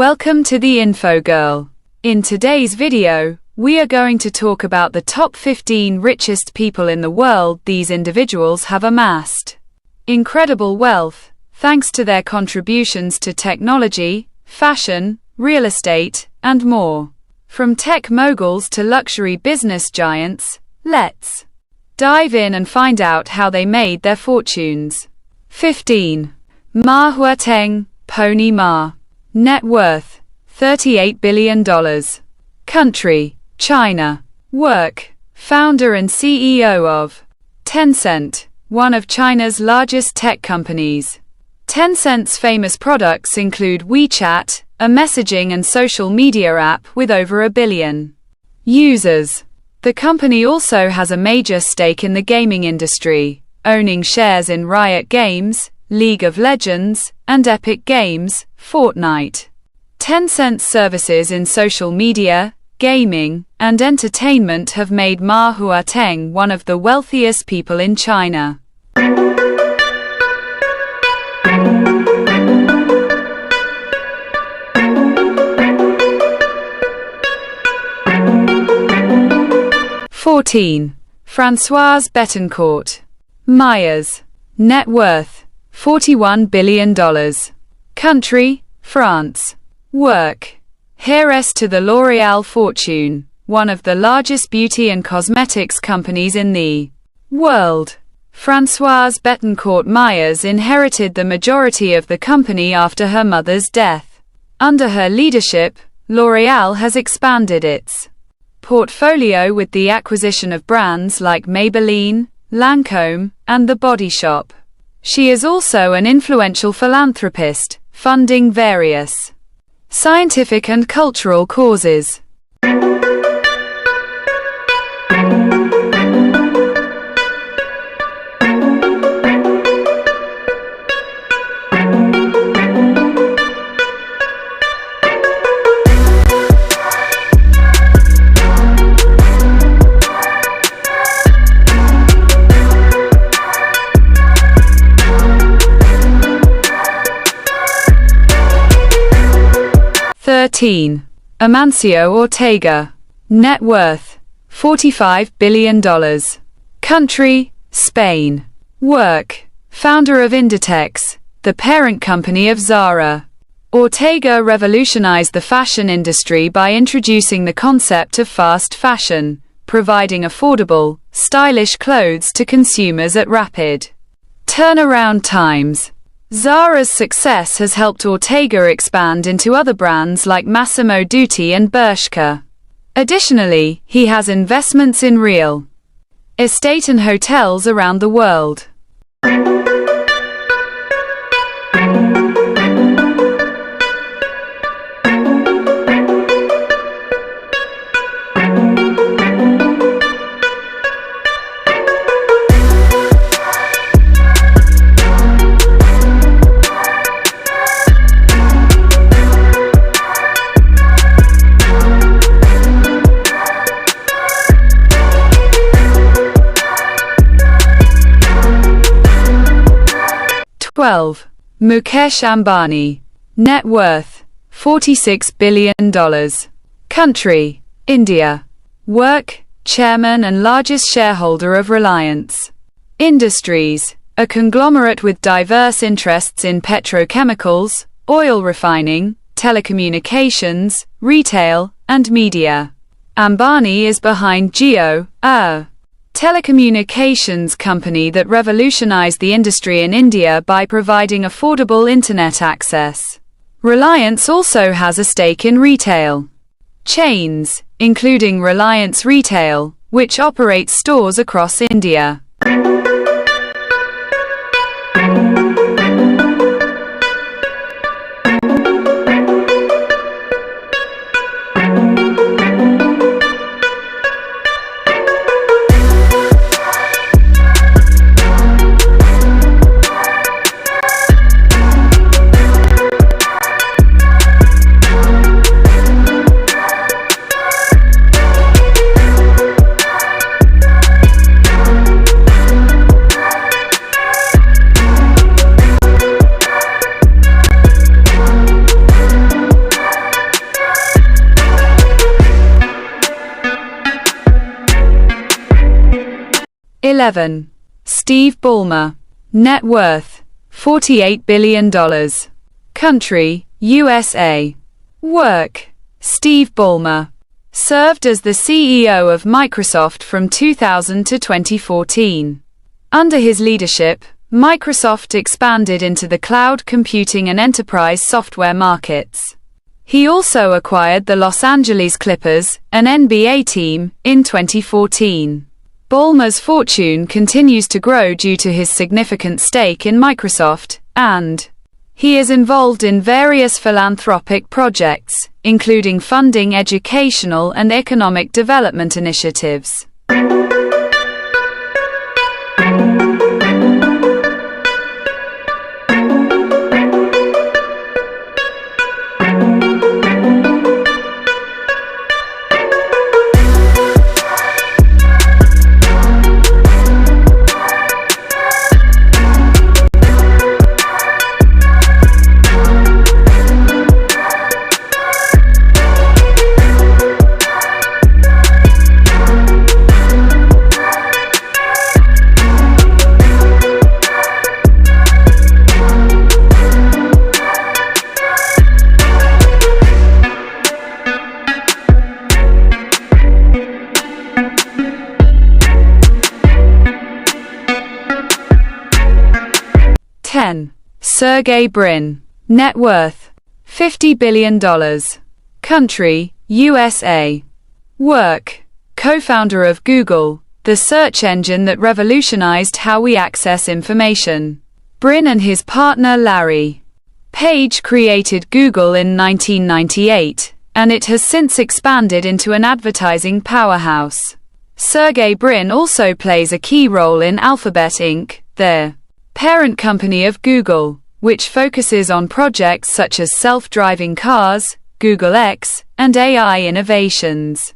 Welcome to the Info Girl. In today's video, we are going to talk about the top 15 richest people in the world. These individuals have amassed incredible wealth, thanks to their contributions to technology, fashion, real estate, and more. From tech moguls to luxury business giants, let's dive in and find out how they made their fortunes. 15. Ma Huateng, Pony Ma. Net worth, $38 billion. Country, China. Work, founder and CEO of Tencent, one of China's largest tech companies. Tencent's famous products include WeChat, a messaging and social media app with over 1 billion users. The company also has a major stake in the gaming industry, owning shares in Riot Games, League of Legends, and Epic Games, Fortnite. Tencent's services in social media, gaming, and entertainment have made Ma Huateng one of the wealthiest people in China. Françoise Bettencourt. Myers. Net worth, $41 billion. Country, France. Work, heiress to the L'Oréal fortune, one of the largest beauty and cosmetics companies in the world. Françoise Bettencourt Myers inherited the majority of the company after her mother's death. Under her leadership, L'Oréal has expanded its portfolio with the acquisition of brands like Maybelline, Lancôme, and The Body Shop. She is also an influential philanthropist, funding various scientific and cultural causes. Amancio Ortega. Net worth, $45 billion. Country, Spain. Work, founder of Inditex, the parent company of Zara. Ortega revolutionized the fashion industry by introducing the concept of fast fashion, providing affordable, stylish clothes to consumers at rapid turnaround times. Zara's success has helped Ortega expand into other brands like Massimo Dutti and Bershka. Additionally, he has investments in real estate and hotels around the world. Mukesh Ambani. Net worth, $46 billion. Country, India. Work, chairman and largest shareholder of Reliance Industries, a conglomerate with diverse interests in petrochemicals, oil refining, telecommunications, retail, and media. Ambani is behind Jio, a telecommunications company that revolutionized the industry in India by providing affordable internet access. Reliance also has a stake in retail chains, including Reliance Retail, which operates stores across India. 11. Steve Ballmer. Net worth, $48 billion. Country, USA. Work, Steve Ballmer. Served as the CEO of Microsoft from 2000 to 2014. Under his leadership, Microsoft expanded into the cloud computing and enterprise software markets. He also acquired the Los Angeles Clippers, an NBA team, in 2014. Ballmer's fortune continues to grow due to his significant stake in Microsoft, and he is involved in various philanthropic projects, including funding educational and economic development initiatives. Sergey Brin. Net worth, $50 billion. Country, USA. Work, co-founder of Google, the search engine that revolutionized how we access information. Brin and his partner Larry Page created Google in 1998, and it has since expanded into an advertising powerhouse. Sergey Brin also plays a key role in Alphabet Inc., the parent company of Google, which focuses on projects such as self-driving cars, Google X, and AI innovations.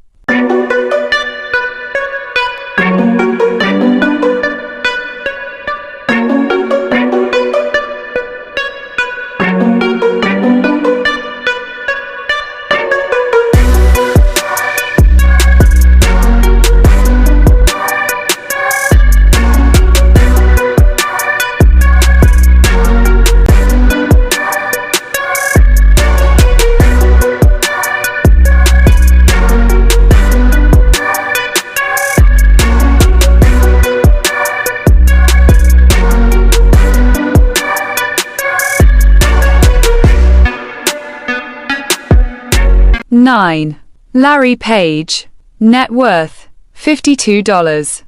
Nine. Larry Page. Net worth, $52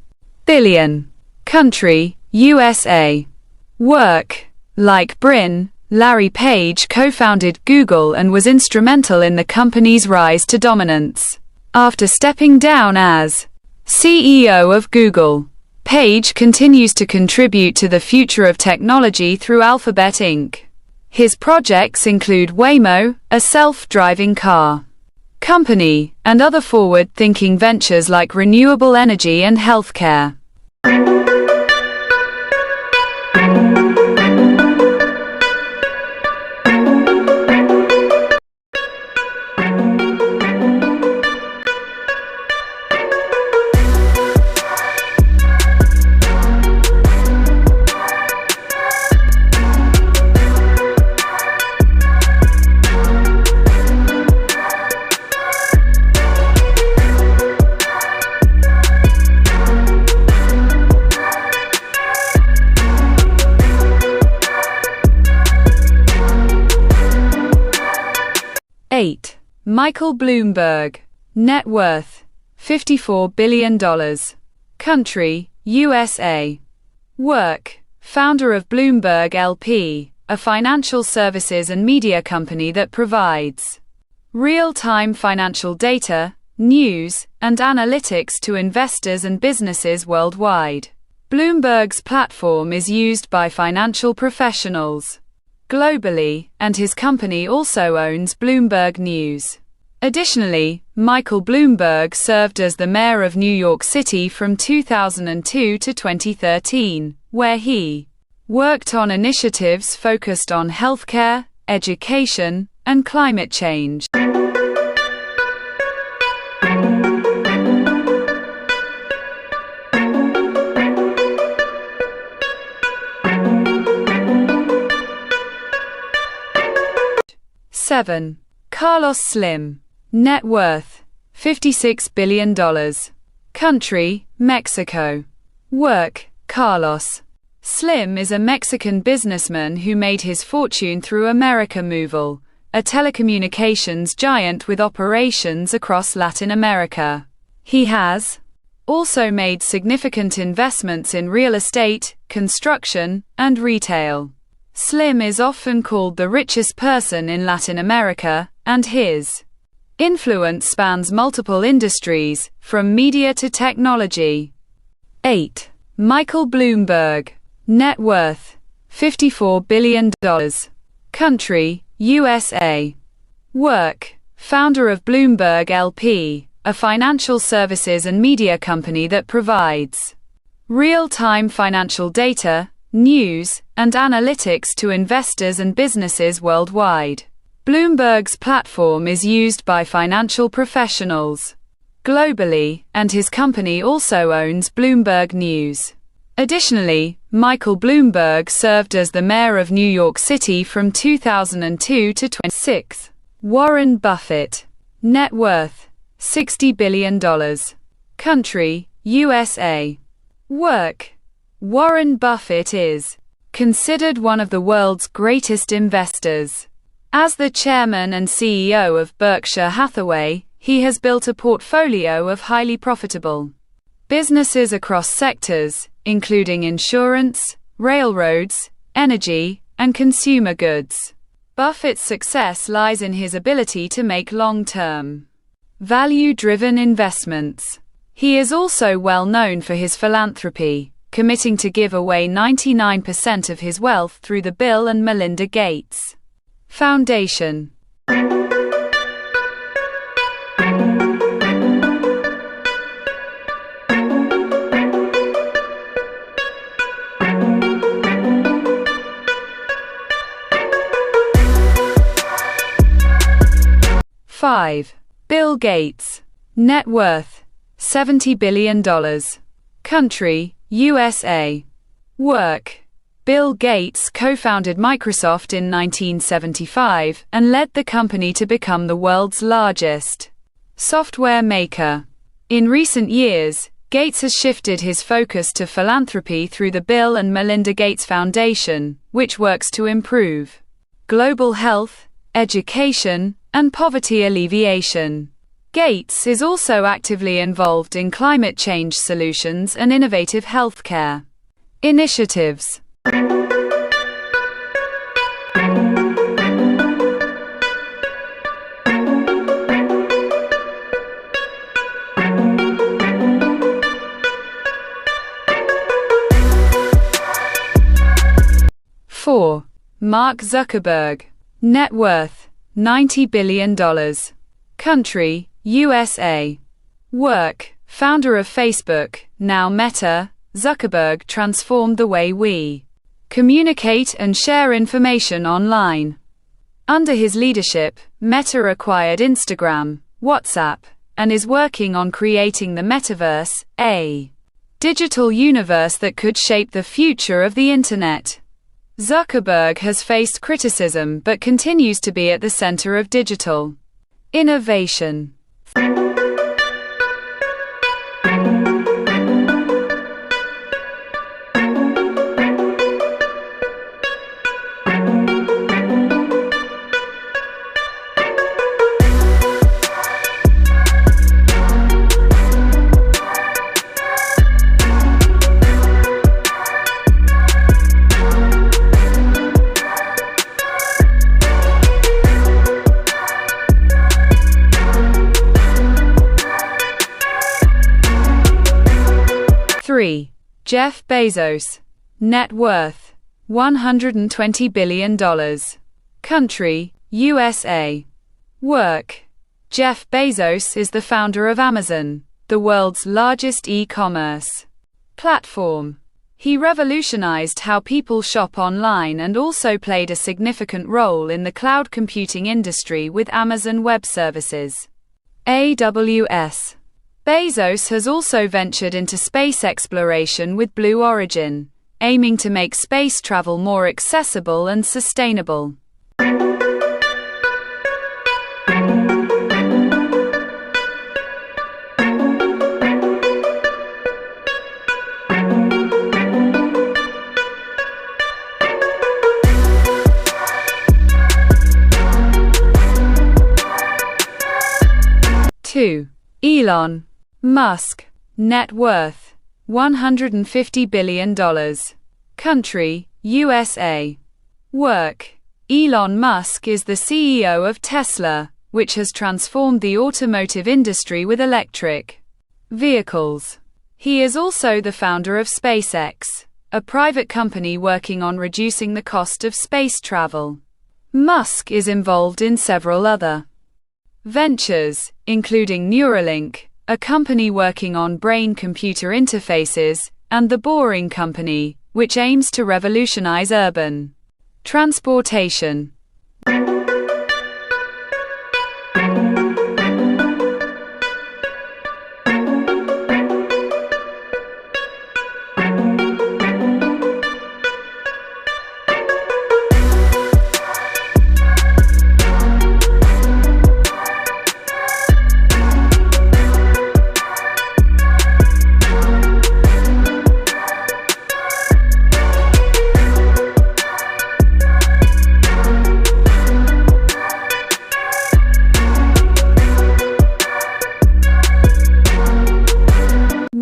billion. Country, USA. Work. Like Brin, Larry Page co-founded Google and was instrumental in the company's rise to dominance. After stepping down as CEO of Google, Page continues to contribute to the future of technology through Alphabet Inc. His projects include Waymo, a self-driving car company, and other forward-thinking ventures like renewable energy and healthcare. Eight. Michael Bloomberg. Net worth, $54 billion. Country, USA. Work, founder of Bloomberg LP, a financial services and media company that provides real-time financial data, news, and analytics to investors and businesses worldwide. Bloomberg's platform is used by financial professionals globally, and his company also owns Bloomberg News. Additionally, Michael Bloomberg served as the mayor of New York City from 2002 to 2013, where he worked on initiatives focused on healthcare, education, and climate change. 7. Carlos Slim. Net worth, $56 billion. Country, Mexico. Work, Carlos Slim is a Mexican businessman who made his fortune through America Móvil, a telecommunications giant with operations across Latin America. He has also made significant investments in real estate, construction, and retail. Slim is often called the richest person in Latin America, and his influence spans multiple industries, from media to technology. 8. Michael Bloomberg. Net worth, $54 billion. Country, USA. Work, founder of Bloomberg LP, a financial services and media company that provides real-time financial data, news, and analytics to investors and businesses worldwide. Bloomberg's platform is used by financial professionals globally, and his company also owns Bloomberg News. Additionally, Michael Bloomberg served as the mayor of New York City from 2002 to 2006. Warren Buffett. Net worth, $60 billion. Country, USA. Work. Warren Buffett is considered one of the world's greatest investors. As the chairman and CEO of Berkshire Hathaway, he has built a portfolio of highly profitable businesses across sectors, including insurance, railroads, energy, and consumer goods. Buffett's success lies in his ability to make long-term, value-driven investments. He is also well known for his philanthropy, committing to give away 99% of his wealth through the Bill and Melinda Gates Foundation. Five. Bill Gates. Net worth, $70 billion. Country, USA. Work. Bill Gates co-founded Microsoft in 1975 and led the company to become the world's largest software maker. In recent years, Gates has shifted his focus to philanthropy through the Bill and Melinda Gates Foundation, which works to improve global health, education, and poverty alleviation. Gates is also actively involved in climate change solutions and innovative healthcare initiatives. Four. Mark Zuckerberg. Net worth, $90 billion. Country, USA. Work, founder of Facebook, now Meta. Zuckerberg transformed the way we communicate and share information online. Under his leadership, Meta acquired Instagram, WhatsApp, and is working on creating the metaverse, a digital universe that could shape the future of the internet. Zuckerberg has faced criticism but continues to be at the center of digital innovation. Jeff Bezos. Net worth, $120 billion. Country, USA. Work. Jeff Bezos is the founder of Amazon, the world's largest e-commerce platform. He revolutionized how people shop online and also played a significant role in the cloud computing industry with Amazon Web Services, AWS. Bezos has also ventured into space exploration with Blue Origin, aiming to make space travel more accessible and sustainable. 2. Elon Musk. Net worth $150 billion. Country, USA. Work. Elon Musk is the CEO of Tesla, which has transformed the automotive industry with electric vehicles. He is also the founder of SpaceX, a private company working on reducing the cost of space travel. Musk is involved in several other ventures, including Neuralink, a company working on brain-computer interfaces, and The Boring Company, which aims to revolutionize urban transportation.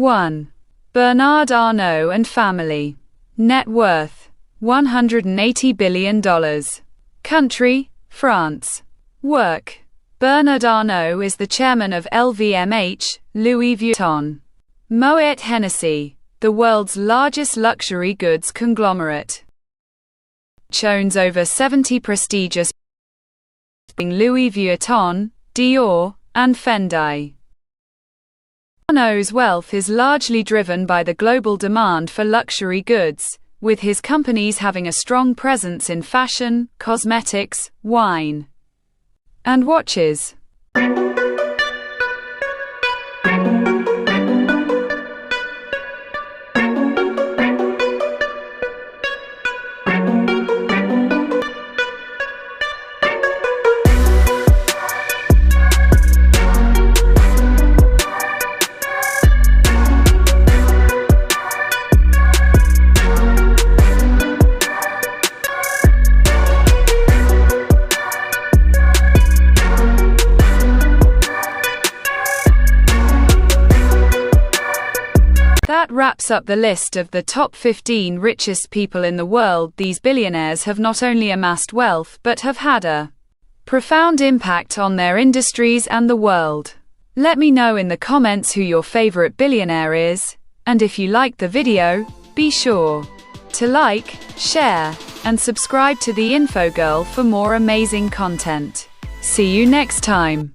One. Bernard Arnault and family. Net worth $180 billion. Country, France. Work. Bernard Arnault is the chairman of LVMH, Louis Vuitton. Moet Hennessy, the world's largest luxury goods conglomerate, owns over 70 prestigious Louis Vuitton, Dior, and Fendi. Arnault's wealth is largely driven by the global demand for luxury goods, with his companies having a strong presence in fashion, cosmetics, wine, and watches. That wraps up the list of the top 15 richest people in the world. These billionaires have not only amassed wealth but have had a profound impact on their industries and the world. Let me know in the comments who your favorite billionaire is, and if you liked the video, be sure to like, share, and subscribe to the Info Girl for more amazing content. See you next time.